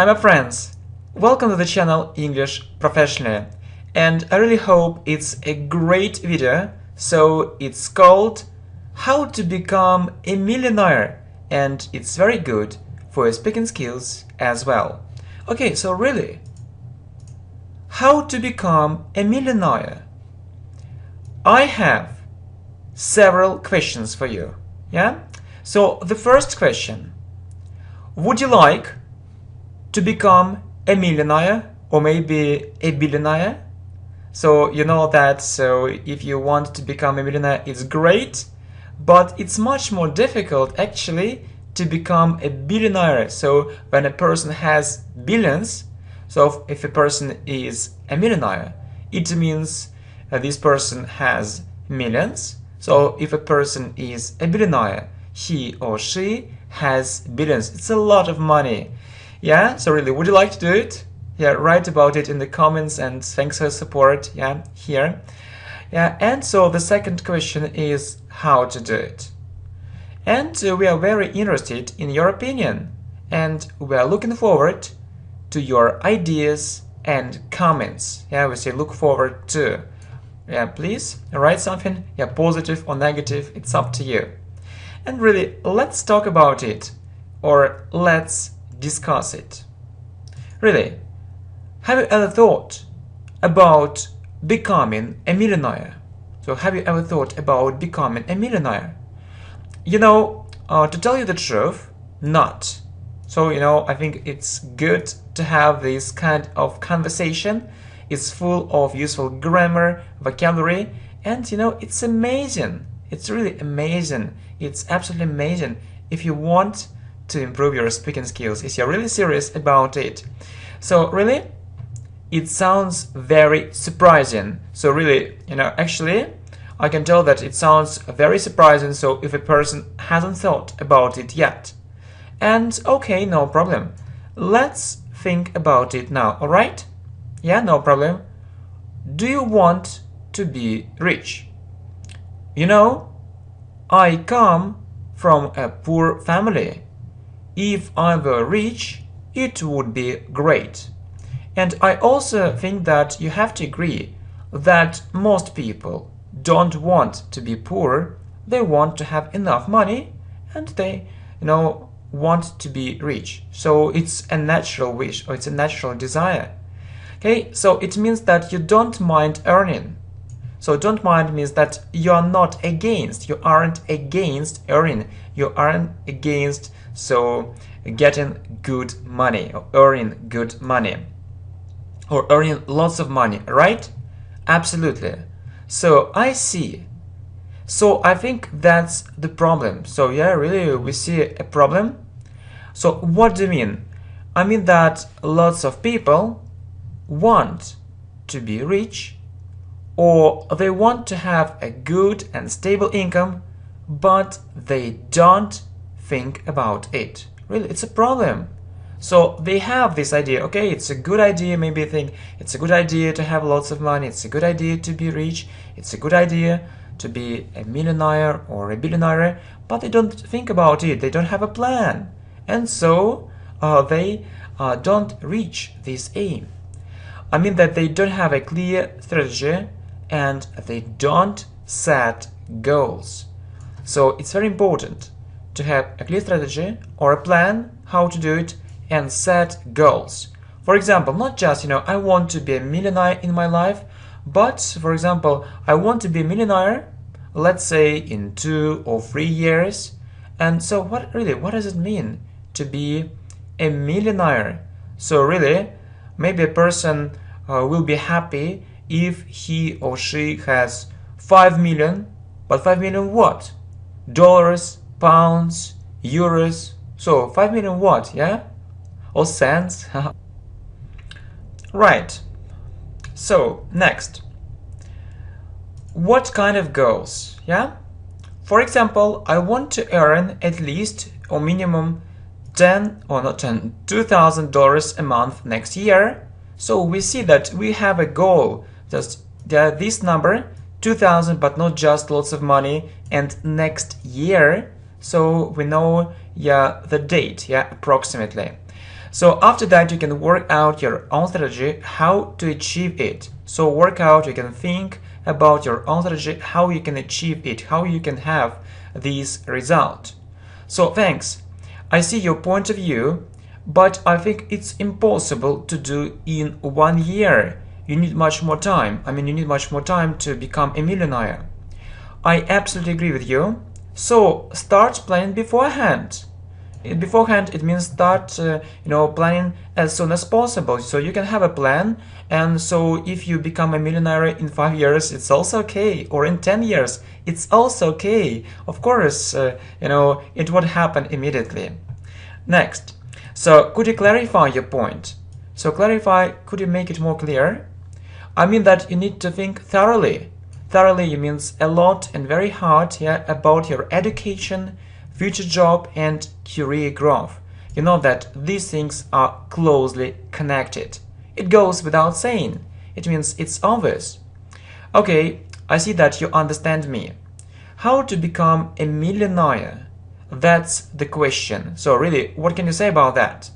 Hi my friends, welcome to the channel English Professionally, and I really hope it's a great video. So it's called How to Become a Millionaire, and it's very good for your speaking skills as well. Okay, so really, how to become a millionaire? I have several questions for you, yeah? So the first question, would you like to become a millionaire or maybe a billionaire? So you know that, so if you want to become a millionaire, it's great, but it's much more difficult actually to become a billionaire. So when a person has billions, so if a person is a millionaire, it means this person has millions. So if a person is a billionaire, he or she has billions. It's a lot of money. Yeah, so really, would you like to do it? Yeah, write about it in the comments, and thanks for your support, yeah, here. Yeah, and so the second question is how to do it. And we are very interested in your opinion, and we are looking forward to your ideas and comments. Yeah, we say look forward to. Yeah, please write something, yeah, positive or negative, it's up to you. And really, let's talk about it, or let's discuss it. Really, have you ever thought about becoming a millionaire? So have you ever thought about becoming a millionaire? You know, to tell you the truth, not. So, you know, I think it's good to have this kind of conversation. It's full of useful grammar, vocabulary, and you know, it's amazing. It's really amazing. It's absolutely amazing if you want to improve your speaking skills, if you're really serious about it. So really, it sounds very surprising. So really, you know, actually, I can tell that it sounds very surprising. So if a person hasn't thought about it yet, and okay, no problem. Let's think about it now, all right? Yeah, no problem. Do you want to be rich? You know, I come from a poor family. If I were rich, it would be great. And I also think that you have to agree that most people don't want to be poor. They want to have enough money, and they, you know, want to be rich. So it's a natural wish, or it's a natural desire. Okay, so it means that you don't mind earning. So don't mind means that you are not against, you aren't against earning, you aren't against so getting good money or earning good money or earning lots of money, right? Absolutely. So I see. So I think that's the problem. So yeah, really we see a problem. So what do you mean? I mean that lots of people want to be rich, or they want to have a good and stable income, but they don't think about it. Really, it's a problem. So they have this idea, okay, it's a good idea, maybe they think it's a good idea to have lots of money, it's a good idea to be rich, it's a good idea to be a millionaire or a billionaire, but they don't think about it, they don't have a plan. And so they don't reach this aim. I mean that they don't have a clear strategy, and they don't set goals. So it's very important to have a clear strategy or a plan how to do it and set goals. For example, not just, you know, I want to be a millionaire in my life, but for example, I want to be a millionaire, let's say in 2 or 3 years. And so what does it mean to be a millionaire? So really, maybe a person will be happy if he or she has 5 million, but 5 million what? Dollars, pounds, euros. So 5 million what, yeah? Or cents? Right. So next, what kind of goals, yeah? For example, I want to earn at least or minimum $2,000 a month next year. So we see that we have a goal, just this number, 2,000, but not just lots of money, and next year. So we know, yeah, the date, yeah, approximately. So after that, you can work out your own strategy how to achieve it. So work out, you can think about your own strategy, how you can achieve it, how you can have this result. So thanks. I see your point of view, but I think it's impossible to do in 1 year. You need much more time. I mean, you need much more time to become a millionaire. I absolutely agree with you. So start planning beforehand. Beforehand, it means start, planning as soon as possible. So you can have a plan, and so if you become a millionaire in 5 years, it's also okay. Or in 10 years, it's also okay. Of course, it won't happen immediately. Next, so could you clarify your point? So clarify, could you make it more clear? I mean that you need to think thoroughly. Thoroughly means a lot and very hard, yeah, about your education, future job and career growth. You know that these things are closely connected. It goes without saying. It means it's obvious. Okay, I see that you understand me. How to become a millionaire? That's the question. So really, what can you say about that?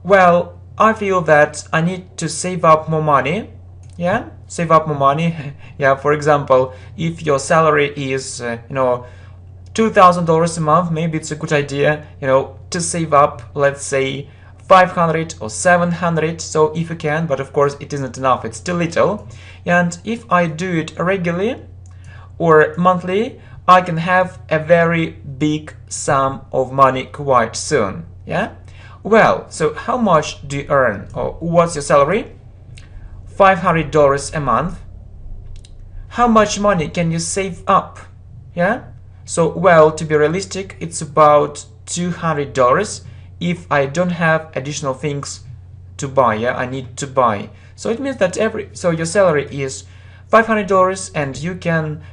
Well, I feel that I need to save up more money. Yeah, save up more money. Yeah, for example, if your salary is, $2,000 a month, maybe it's a good idea, to save up, let's say, 500 or 700, so if you can, but of course it isn't enough, it's too little. And if I do it regularly or monthly, I can have a very big sum of money quite soon. Yeah? Well, so how much do you earn? Or what's your salary? $500 a month. How much money can you save up? Yeah? So, well, to be realistic, it's about $200 if I don't have additional things to buy. Yeah, I need to buy. So it means that so your salary is $500 and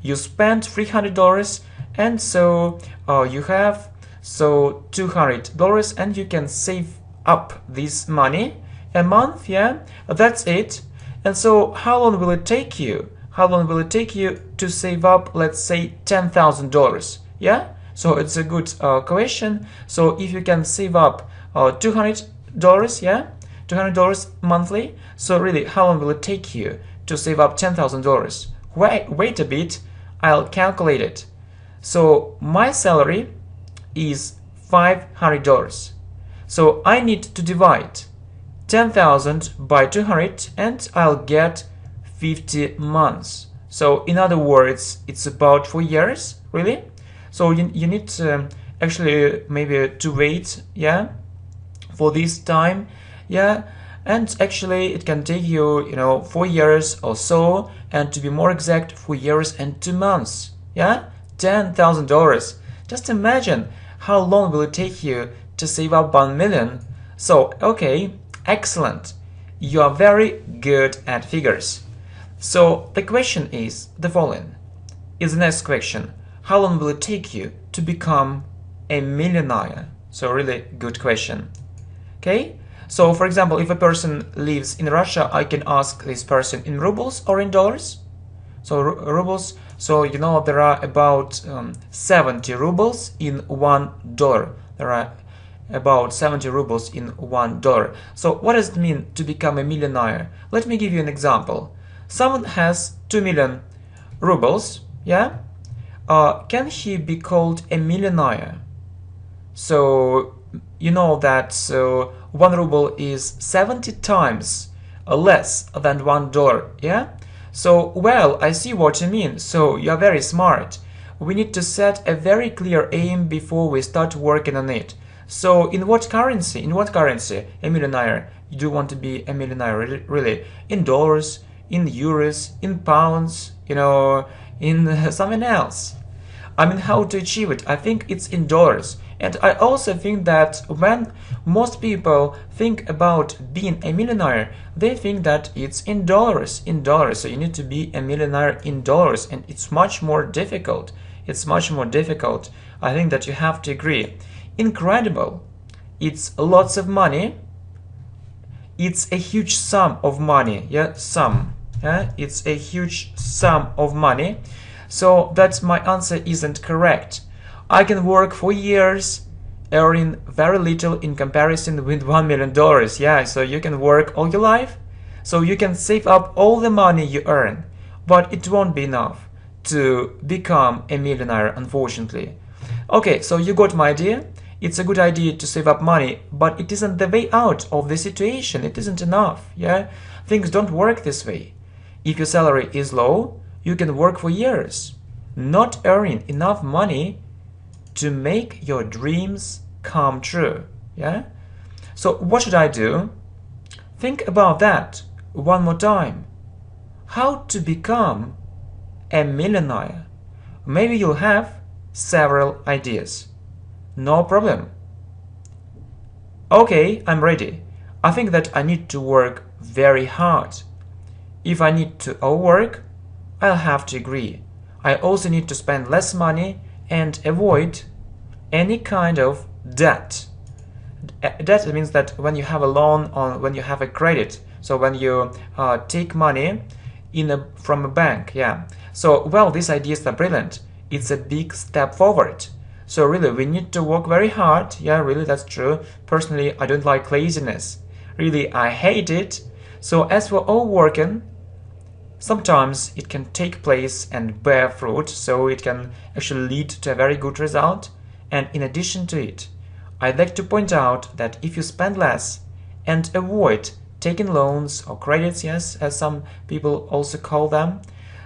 you spend $300, and so you have $200 and you can save up this money a month. Yeah, that's it. And so how long will it take you? How long will it take you to save up, let's say, $10,000? Yeah? So it's a good question. So if you can save up $200, yeah? $200 monthly. So really, how long will it take you to save up $10,000? Wait a bit, I'll calculate it. So my salary is $500. So I need to divide 10,000 by 200 and I'll get 50 months. So in other words, it's about 4 years, really. So you need actually maybe to wait, yeah, for this time, yeah. And actually it can take you, 4 years or so, and to be more exact, 4 years and 2 months, yeah. $10,000. Just imagine how long will it take you to save up 1 million. So okay, excellent. You are very good at figures. So the question is the following. Is the next question. How long will it take you to become a millionaire? So really good question. Okay? So for example, if a person lives in Russia, I can ask this person in rubles or in dollars. So rubles, so there are about 70 rubles in $1. There are about 70 rubles in $1. So what does it mean to become a millionaire? Let me give you an example. Someone has 2 million rubles, yeah? Can he be called a millionaire? So you know that 1 ruble is 70 times less than $1, yeah? So, well, I see what you mean. So you are very smart. We need to set a very clear aim before we start working on it. So in what currency? A millionaire? You do want to be a millionaire, really? In dollars, in euros, in pounds, in something else. I mean, how to achieve it? I think it's in dollars. And I also think that when most people think about being a millionaire, they think that it's in dollars. So you need to be a millionaire in dollars, and it's much more difficult. I think that you have to agree. Incredible. It's lots of money. It's a huge sum of money. Yeah, sum. Yeah, it's a huge sum of money. So that's my answer isn't correct. I can work for years earning very little in comparison with $1 million. Yeah, so you can work all your life, so you can save up all the money you earn, but it won't be enough to become a millionaire, unfortunately. Okay, so you got my idea. It's a good idea to save up money, but it isn't the way out of the situation. It isn't enough, yeah? Things don't work this way. If your salary is low, you can work for years, not earning enough money to make your dreams come true, yeah? So what should I do? Think about that one more time. How to become a millionaire? Maybe you'll have several ideas. No problem. Okay, I'm ready. I think that I need to work very hard. If I need to overwork, I'll have to agree. I also need to spend less money and avoid any kind of debt. Debt means that when you have a loan or when you have a credit, so when you take money from a bank, yeah. So, well, these ideas are brilliant. It's a big step forward. So really, we need to work very hard. Yeah, really, that's true. Personally, I don't like laziness. Really, I hate it. So as for overworking, sometimes it can take place and bear fruit, so it can actually lead to a very good result. And in addition to it, I'd like to point out that if you spend less and avoid taking loans or credits, yes, as some people also call them,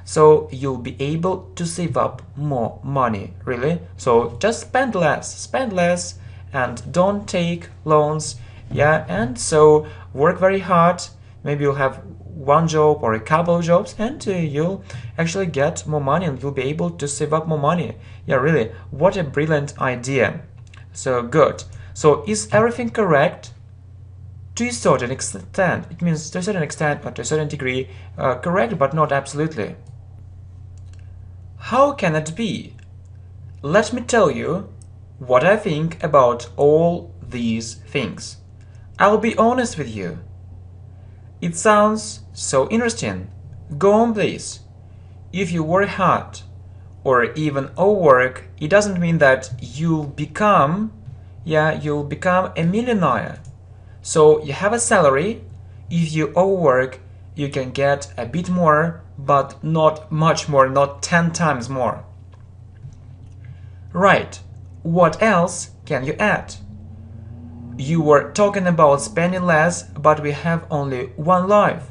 so you'll be able to save up more money, really. So just spend less, and don't take loans, yeah, and so work very hard. Maybe you'll have one job or a couple of jobs, and you'll actually get more money and you'll be able to save up more money. Yeah, really, what a brilliant idea. So good. So is everything correct? To a certain extent. It means to a certain extent or to a certain degree correct, but not absolutely. How can it be? Let me tell you what I think about all these things. I'll be honest with you. It sounds so interesting. Go on, please. If you work hard or even overwork, it doesn't mean that you'll become a millionaire. So you have a salary. If you overwork, you can get a bit more, but not much more, not 10 times more. Right. What else can you add? You were talking about spending less, but we have only one life.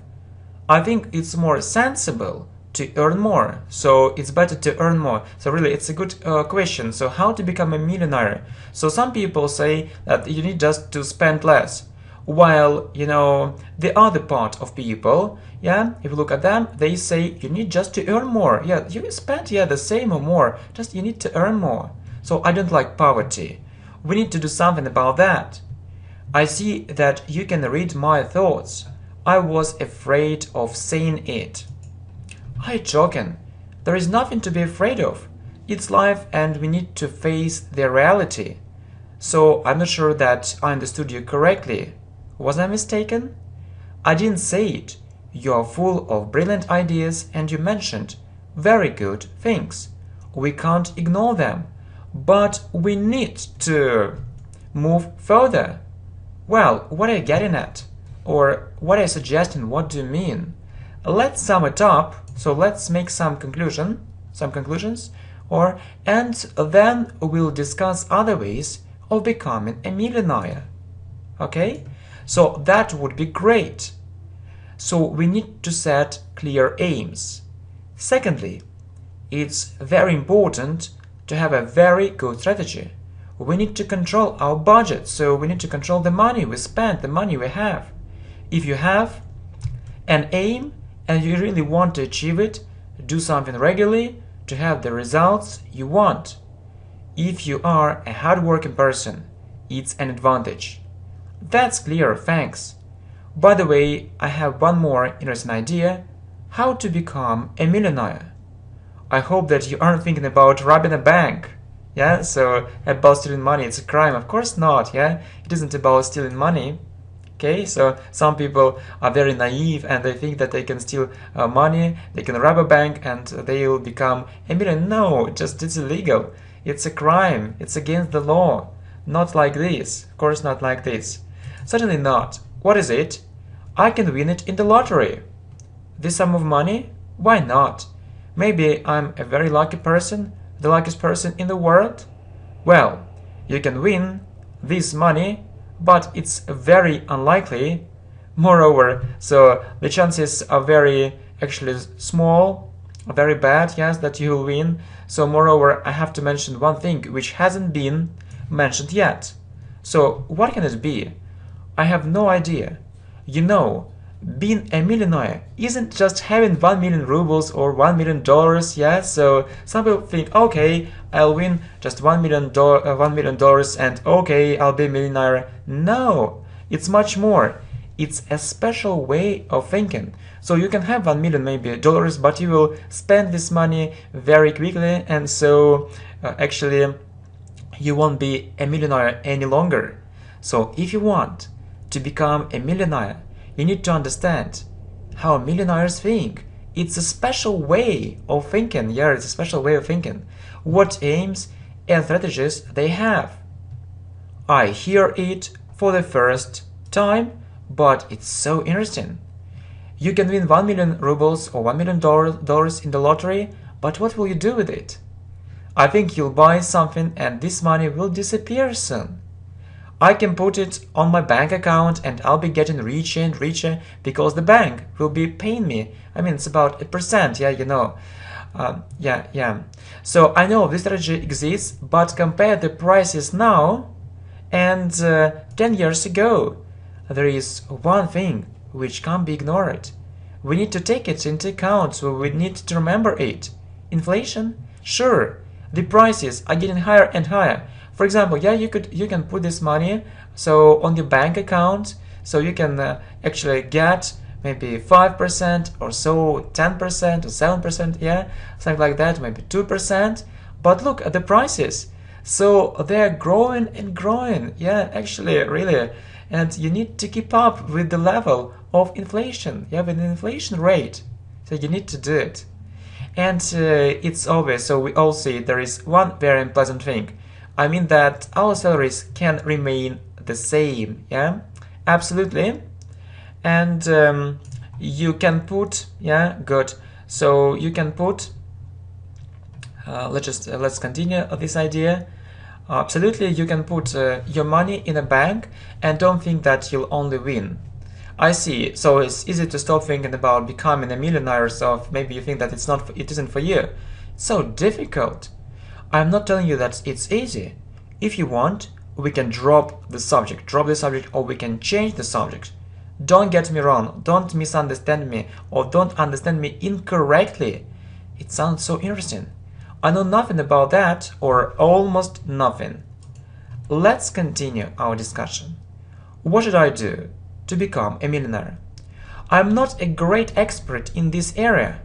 I think it's more sensible to earn more, so it's better to earn more. So really, it's a good question. So how to become a millionaire? So some people say that you need just to spend less, while, the other part of people, yeah, if you look at them, they say you need just to earn more. Yeah, you spend, the same or more, just you need to earn more. So I don't like poverty. We need to do something about that. I see that you can read my thoughts. I was afraid of saying it. I'm joking. There is nothing to be afraid of. It's life and we need to face the reality. So I'm not sure that I understood you correctly. Was I mistaken? I didn't say it. You're full of brilliant ideas and you mentioned very good things. We can't ignore them, but we need to move further. Well, what are you getting at? Or what are you suggesting? What do you mean? Let's sum it up. So let's make some conclusions, and then we'll discuss other ways of becoming a millionaire. Okay? So that would be great. So we need to set clear aims. Secondly, it's very important to have a very good strategy. We need to control our budget, so we need to control the money we spend, the money we have. If you have an aim and you really want to achieve it, do something regularly to have the results you want. If you are a hard-working person, it's an advantage. That's clear, thanks. By the way, I have one more interesting idea: how to become a millionaire. I hope that you aren't thinking about robbing a bank. Yeah, so about stealing money, it's a crime. Of course not, yeah? It isn't about stealing money. Okay, so some people are very naive and they think that they can steal money, they can rob a bank and they will become a millionaire. No, it's illegal. It's a crime. It's against the law. Not like this. Of course not like this. Certainly not. What is it? I can win it in the lottery. This sum of money? Why not? Maybe I'm a very lucky person, the luckiest person in the world? Well, you can win this money, but it's very unlikely. Moreover, so the chances are very actually small, very bad, yes, that you will win. So moreover, I have to mention one thing which hasn't been mentioned yet. So what can it be? I have no idea. You know, being a millionaire isn't just having 1 million rubles or $1 million, yeah? So some people think, okay, I'll win just $1 million, $1 million and okay, I'll be a millionaire. No, it's much more. It's a special way of thinking. So you can have 1 million maybe dollars, but you will spend this money very quickly, and so actually you won't be a millionaire any longer. So if you want to become a millionaire, you need to understand how millionaires think. It's a special way of thinking. Yeah, it's a special way of thinking. What aims and strategies they have. I hear it for the first time, but it's so interesting. You can win 1 million rubles or $1 million in the lottery, but what will you do with it? I think you'll buy something and this money will disappear soon. I can put it on my bank account and I'll be getting richer and richer because the bank will be paying me. I mean, it's about 1%, yeah, you know. Yeah. So I know this strategy exists, but compare the prices now and 10 years ago. There is one thing which can't be ignored. We need to take it into account, so we need to remember it. Inflation? Sure, the prices are getting higher and higher. For example, yeah, you can put this money so on your bank account, so you can actually get maybe 5% or so, 10% or 7%, yeah, something like that, maybe 2%. But look at the prices. So they're growing and growing, yeah, actually, really. And you need to keep up with the level of inflation, yeah, with the inflation rate. So you need to do it. And it's obvious, so we all see there is one very unpleasant thing. I mean that our salaries can remain the same, yeah, absolutely. And you can put, yeah, good. So you can put, let's continue this idea. Absolutely, you can put your money in a bank and don't think that you'll only win. I see. So it's easy to stop thinking about becoming a millionaire. So maybe you think that it isn't for you. It's so difficult. I'm not telling you that it's easy. If you want, we can drop the subject, or we can change the subject. Don't get me wrong. Don't misunderstand me or don't understand me incorrectly. It sounds so interesting. I know nothing about that, or almost nothing. Let's continue our discussion. What should I do to become a millionaire? I'm not a great expert in this area.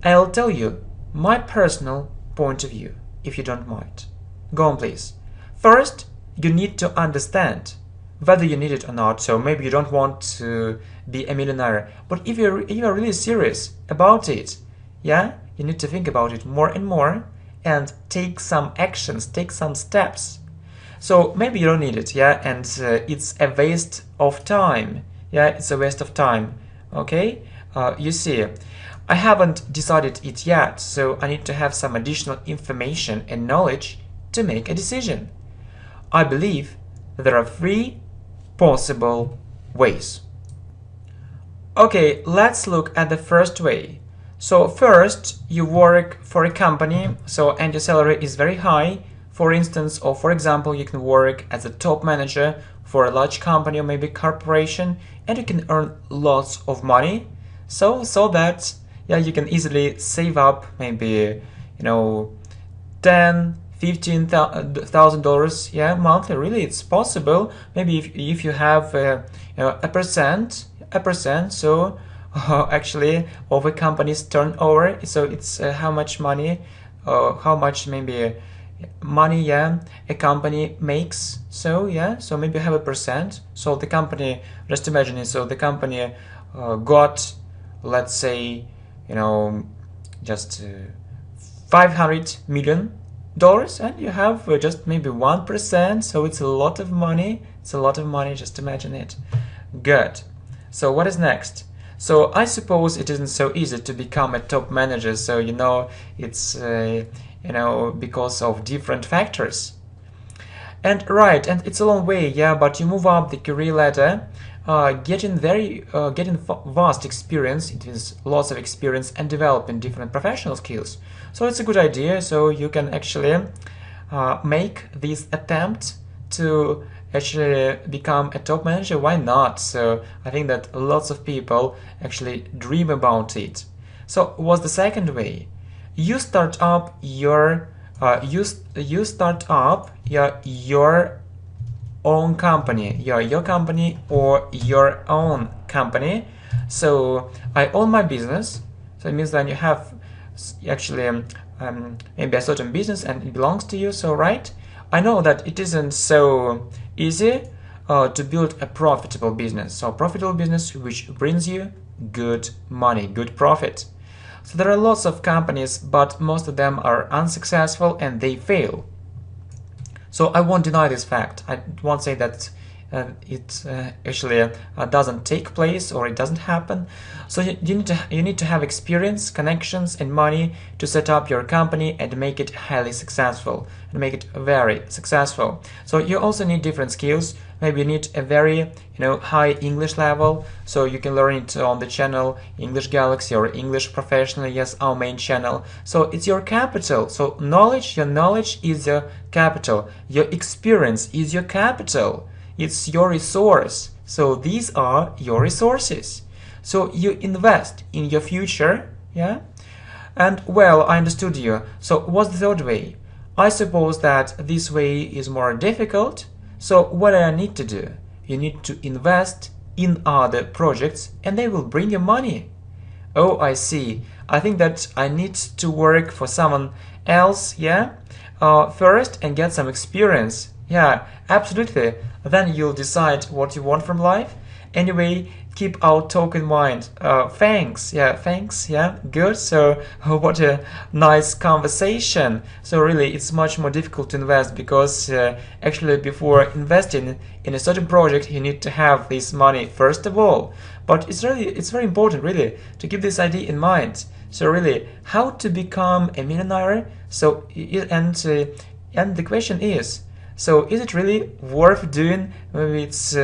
I'll tell you my personal point of view, if you don't mind. Go on, please. First, you need to understand whether you need it or not. So maybe you don't want to be a millionaire, but if you're really serious about it, yeah, you need to think about it more and more and take some actions, take some steps. So maybe you don't need it, yeah, and it's a waste of time. Yeah, it's a waste of time, okay? You see, I haven't decided it yet, so I need to have some additional information and knowledge to make a decision. I believe there are 3 possible ways. Okay, let's look at the first way. So first, you work for a company, and your salary is very high. For instance, or for example, you can work as a top manager for a large company or maybe corporation, and you can earn lots of money. So that, yeah, you can easily save up maybe, $10,000-$15,000, yeah, monthly. Really, it's possible. Maybe if you have a percent, so actually of a company's turnover. So it's how much money, money, yeah, a company makes. So yeah, so maybe have a percent. So the company, just imagine it. So the company got, let's say, just 500 million dollars, and you have just maybe 1%, so it's a lot of money. It's a lot of money, just imagine it. Good. So what is next? So I suppose it isn't so easy to become a top manager, so it's because of different factors. And right, and it's a long way, yeah, but you move up the career ladder, getting vast experience, it means lots of experience, and developing different professional skills. So it's a good idea, so you can actually make this attempt to actually become a top manager. Why not? So I think that lots of people actually dream about it. So what's the second way? You start up your your own company, your company or your own company. So I own my business, so it means that you have actually maybe a certain business and it belongs to you. So right, I know that it isn't so easy to build a profitable business. So profitable business which brings you good money, good profit. So there are lots of companies, but most of them are unsuccessful and they fail. So I won't deny this fact. I won't say that it actually doesn't take place or it doesn't happen. So you need to have experience, connections, and money to set up your company and make it highly successful and make it very successful. So you also need different skills. Maybe you need a very high English level, so you can learn it on the channel English Galaxy or English Professionally, yes, our main channel. So it's your capital. So your knowledge is your capital. Your experience is your capital. It's your resource. So these are your resources. So you invest in your future, yeah? And well, I understood you. So what's the third way? I suppose that this way is more difficult. So what do I need to do? You need to invest in other projects and they will bring you money. Oh, I see. I think that I need to work for someone else, yeah? First and get some experience. Yeah, absolutely. Then you'll decide what you want from life. Anyway, keep our talk in mind. Thanks, yeah, good. So what a nice conversation. So really, it's much more difficult to invest because actually before investing in a certain project, you need to have this money first of all. But it's very important really to keep this idea in mind. So really, how to become a millionaire? So and the question is, so is it really worth doing? Maybe it's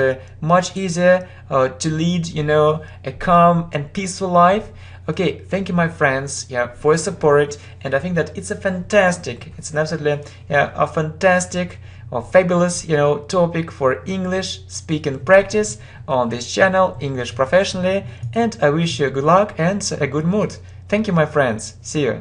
much easier to lead, a calm and peaceful life. Okay, thank you, my friends, for your support. And I think that it's absolutely a fantastic or fabulous, topic for English speaking practice on this channel, English Professionally. And I wish you good luck and a good mood. Thank you, my friends. See you.